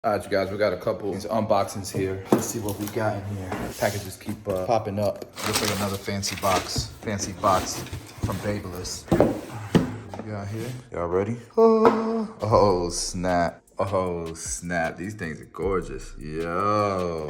All right, you guys, we got a couple unboxings here. Let's see what we got in here. Packages keep popping up. Looks like another fancy box from Babyliss. What we got here? Y'all ready? Oh, snap. Oh, snap. These things are gorgeous. Yo.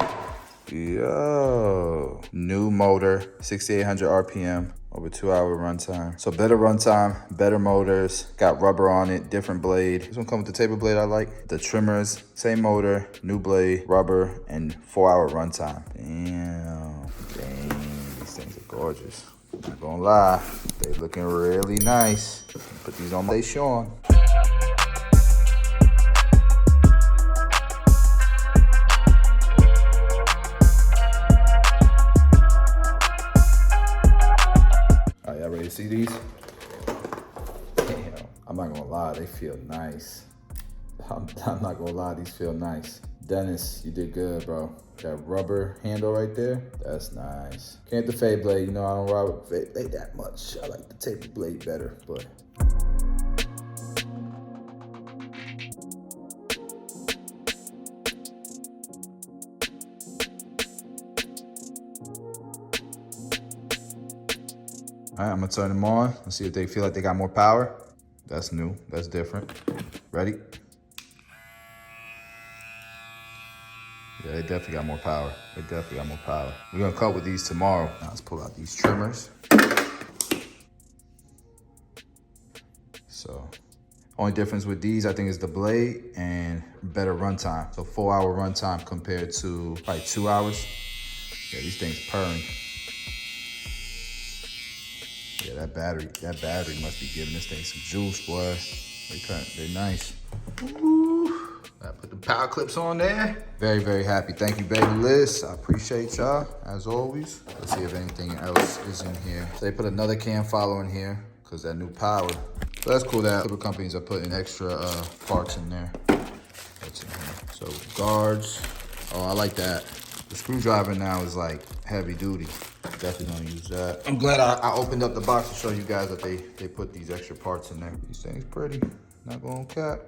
New motor, 6,800 RPM. Over 2-hour runtime. So better runtime, better motors, got rubber on it, different blade. This one comes with the taper blade I like. The trimmers, same motor, new blade, rubber, and 4-hour runtime. Damn, these things are gorgeous. Not gonna lie, they looking really nice. Put these on my Sean. See these? Damn, I'm not gonna lie, they feel nice. I'm not gonna lie, these feel nice. Dennis, you did good, bro. That rubber handle right there, that's nice. Can't the fade blade, you know I don't ride with fade blade that much. I like the taper blade better, but. All right, I'm gonna turn them on. Let's see if they feel like they got more power. That's new, that's different. Ready? Yeah, they definitely got more power. We're gonna cut with these tomorrow. Now let's pull out these trimmers. So, only difference with these, I think, is the blade and better runtime. So 4-hour runtime compared to probably 2 hours. Yeah, these things purring. Yeah, that battery must be giving this thing some juice, boy. They're nice. Ooh. I put the power clips on there. Very, very happy. Thank you, Babyliss. I appreciate y'all, as always. Let's see if anything else is in here. So they put another cam follower in here, because that new power. So that's cool that different companies are putting extra parts in there. That's in here. So guards. Oh, I like that. The screwdriver now is like heavy duty. Definitely gonna use that. I'm glad I opened up the box to show you guys that they put these extra parts in there. These things pretty, not gonna cap.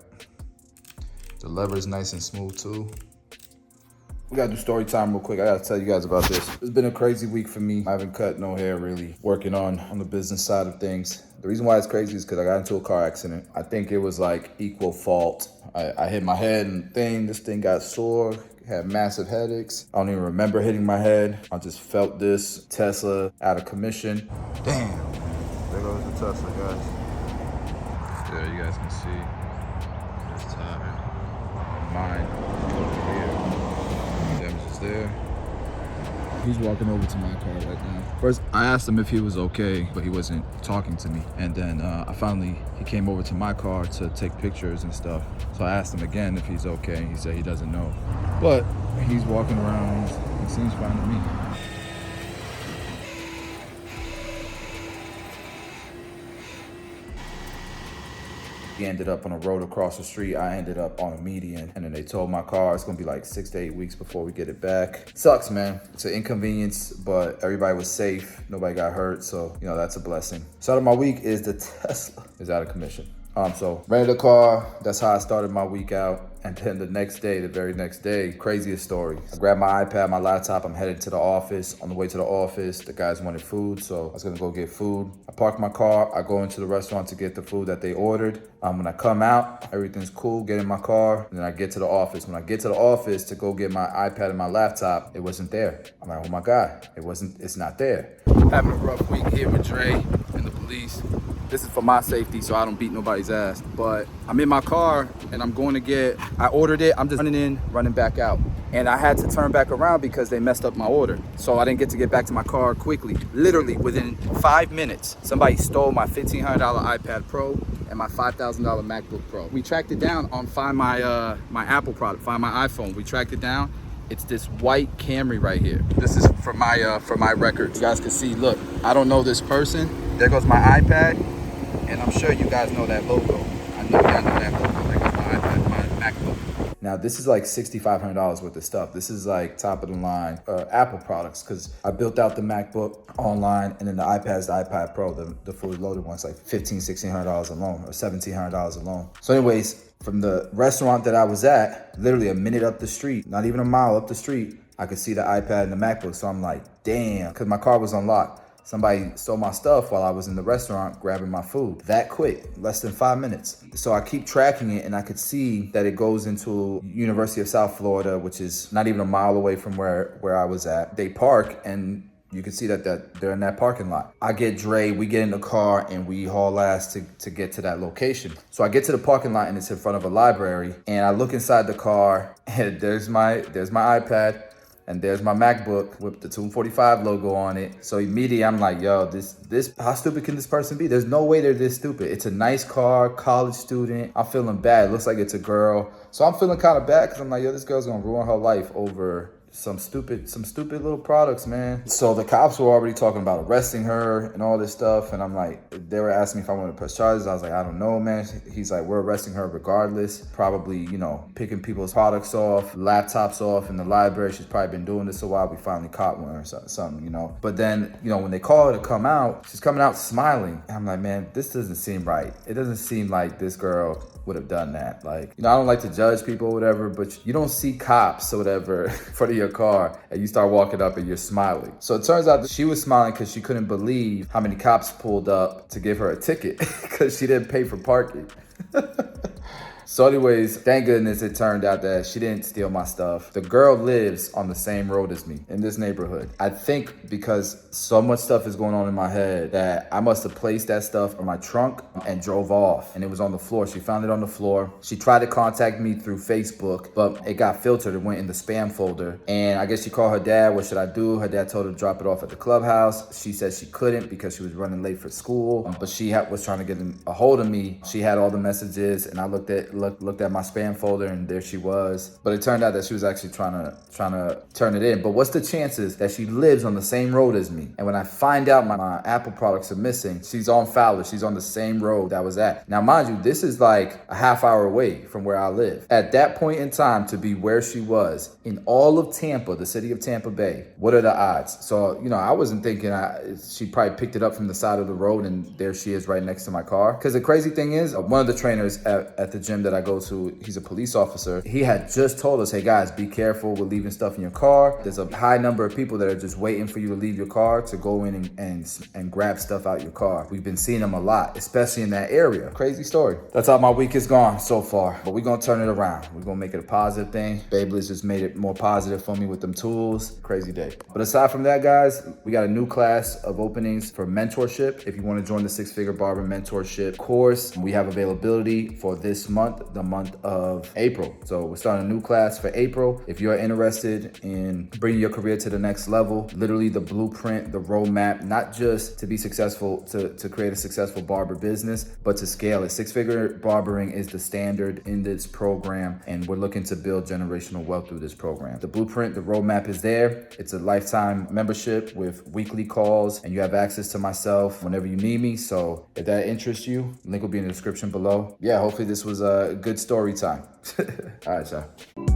The lever is nice and smooth too. We gotta do story time real quick. I gotta tell you guys about this. It's been a crazy week for me. I haven't cut no hair really, working on the business side of things. The reason why it's crazy is because I got into a car accident. I think it was like equal fault. I hit my head and this thing got sore. Had massive headaches. I don't even remember hitting my head. I just felt this. Tesla out of commission. Damn. There goes the Tesla, guys. There, you guys can see. This tire. Mine over here. Damage is there. He's walking over to my car right now. First, I asked him if he was okay, but he wasn't talking to me. And then he came over to my car to take pictures and stuff. So I asked him again if he's okay. He said he doesn't know. But he's walking around. He seems fine to me. He ended up on a road across the street. I ended up on a median. And then they told my car it's gonna be like 6 to 8 weeks before we get it back. Sucks, man. It's an inconvenience, but everybody was safe. Nobody got hurt, so you know, that's a blessing. Start of my week is the Tesla is out of commission. So rented a car. That's how I started my week out. And then the very next day, craziest story. I grabbed my iPad, my laptop. I'm headed to the office. On the way to the office, the guys wanted food, so I was gonna go get food. I parked my car. I go into the restaurant to get the food that they ordered. When I come out, everything's cool, get in my car, and then I get to the office. When I get to the office to go get my iPad and my laptop, it wasn't there. I'm like, oh my God, it's not there. Having a rough week here with Dre and the police. This is for my safety, so I don't beat nobody's ass. But I'm in my car and I'm going to I ordered it. I'm just running in, running back out. And I had to turn back around because they messed up my order. So I didn't get back to my car quickly. Literally within 5 minutes, somebody stole my $1,500 iPad Pro and my $5,000 MacBook Pro. We tracked it down on Find My my Apple product, Find My iPhone. We tracked it down. It's this white Camry right here. This is for my records. You guys can see, look, I don't know this person. There goes my iPad. And I'm sure you guys know that logo. I know y'all know that logo. There goes my iPad, my MacBook. Now, this is like $6,500 worth of stuff. This is like top of the line Apple products, because I built out the MacBook online, and then the iPad's the iPad Pro, the fully loaded one's like $1,500, $1,600 alone, or $1,700 alone. So anyways, From the restaurant that I was at, literally a minute up the street, not even a mile up the street, I could see the iPad and the MacBook. So I'm like, damn, because my car was unlocked. Somebody stole my stuff while I was in the restaurant grabbing my food. That quick, less than 5 minutes. So I keep tracking it, and I could see that it goes into University of South Florida, which is not even a mile away from where I was at. They park, and you can see that they're in that parking lot. I get Dre, we get in the car, and we haul ass to get to that location. So I get to the parking lot, and it's in front of a library, and I look inside the car, and there's my iPad, and there's my MacBook with the 245 logo on it. So immediately I'm like, yo, this, how stupid can this person be? There's no way they're this stupid. It's a nice car, college student. I'm feeling bad. It looks like it's a girl. So I'm feeling kind of bad because I'm like, yo, this girl's gonna ruin her life over some stupid little products, man. So the cops were already talking about arresting her and all this stuff. And I'm like, they were asking me if I wanted to press charges. I was like, I don't know, man. He's like, we're arresting her regardless. Probably, you know, picking people's products off, laptops off in the library. She's probably been doing this a while. We finally caught one or something, you know. But then, you know, when they call her to come out, she's coming out smiling. And I'm like, man, this doesn't seem right. It doesn't seem like this girl would have done that. Like, you know, I don't like to judge people or whatever, but you don't see cops or whatever in front of your car and you start walking up and you're smiling. So it turns out that she was smiling because she couldn't believe how many cops pulled up to give her a ticket because she didn't pay for parking. So anyways, thank goodness it turned out that she didn't steal my stuff. The girl lives on the same road as me in this neighborhood. I think because so much stuff is going on in my head that I must have placed that stuff in my trunk and drove off, and it was on the floor. She found it on the floor. She tried to contact me through Facebook, but it got filtered. It went in the spam folder. And I guess she called her dad. What should I do? Her dad told her to drop it off at the clubhouse. She said she couldn't because she was running late for school, but she was trying to get a hold of me. She had all the messages, and I looked at my spam folder, and there she was. But it turned out that she was actually trying to turn it in. But what's the chances that she lives on the same road as me? And when I find out my Apple products are missing, she's on Fowler. She's on the same road that I was at. Now, mind you, this is like a half hour away from where I live. At that point in time, to be where she was in all of Tampa, the city of Tampa Bay, what are the odds? So, you know, I wasn't thinking she probably picked it up from the side of the road and there she is right next to my car. Because the crazy thing is, one of the trainers at the gym that I go to, he's a police officer. He had just told us, hey guys, be careful with leaving stuff in your car. There's a high number of people that are just waiting for you to leave your car to go in and grab stuff out your car. We've been seeing them a lot, especially in that area. Crazy story. That's how my week has gone so far. But we're gonna turn it around. We're gonna make it a positive thing. Babyliss just made it more positive for me with them tools. Crazy day. But aside from that, guys, we got a new class of openings for mentorship. If you want to join the 6-Figure Barber mentorship course, we have availability for this month, the month of April. So we're starting a new class for April. If you're interested in bringing your career to the next level, literally the blueprint, the roadmap, not just to be successful, to create a successful barber business, but to scale it. 6-Figure barbering is the standard in this program, and we're looking to build generational wealth through this program. The blueprint, the roadmap is there. It's a lifetime membership with weekly calls, and you have access to myself whenever you need me. So if that interests you, link will be in the description below. Yeah, hopefully this was a good story time. All right, y'all.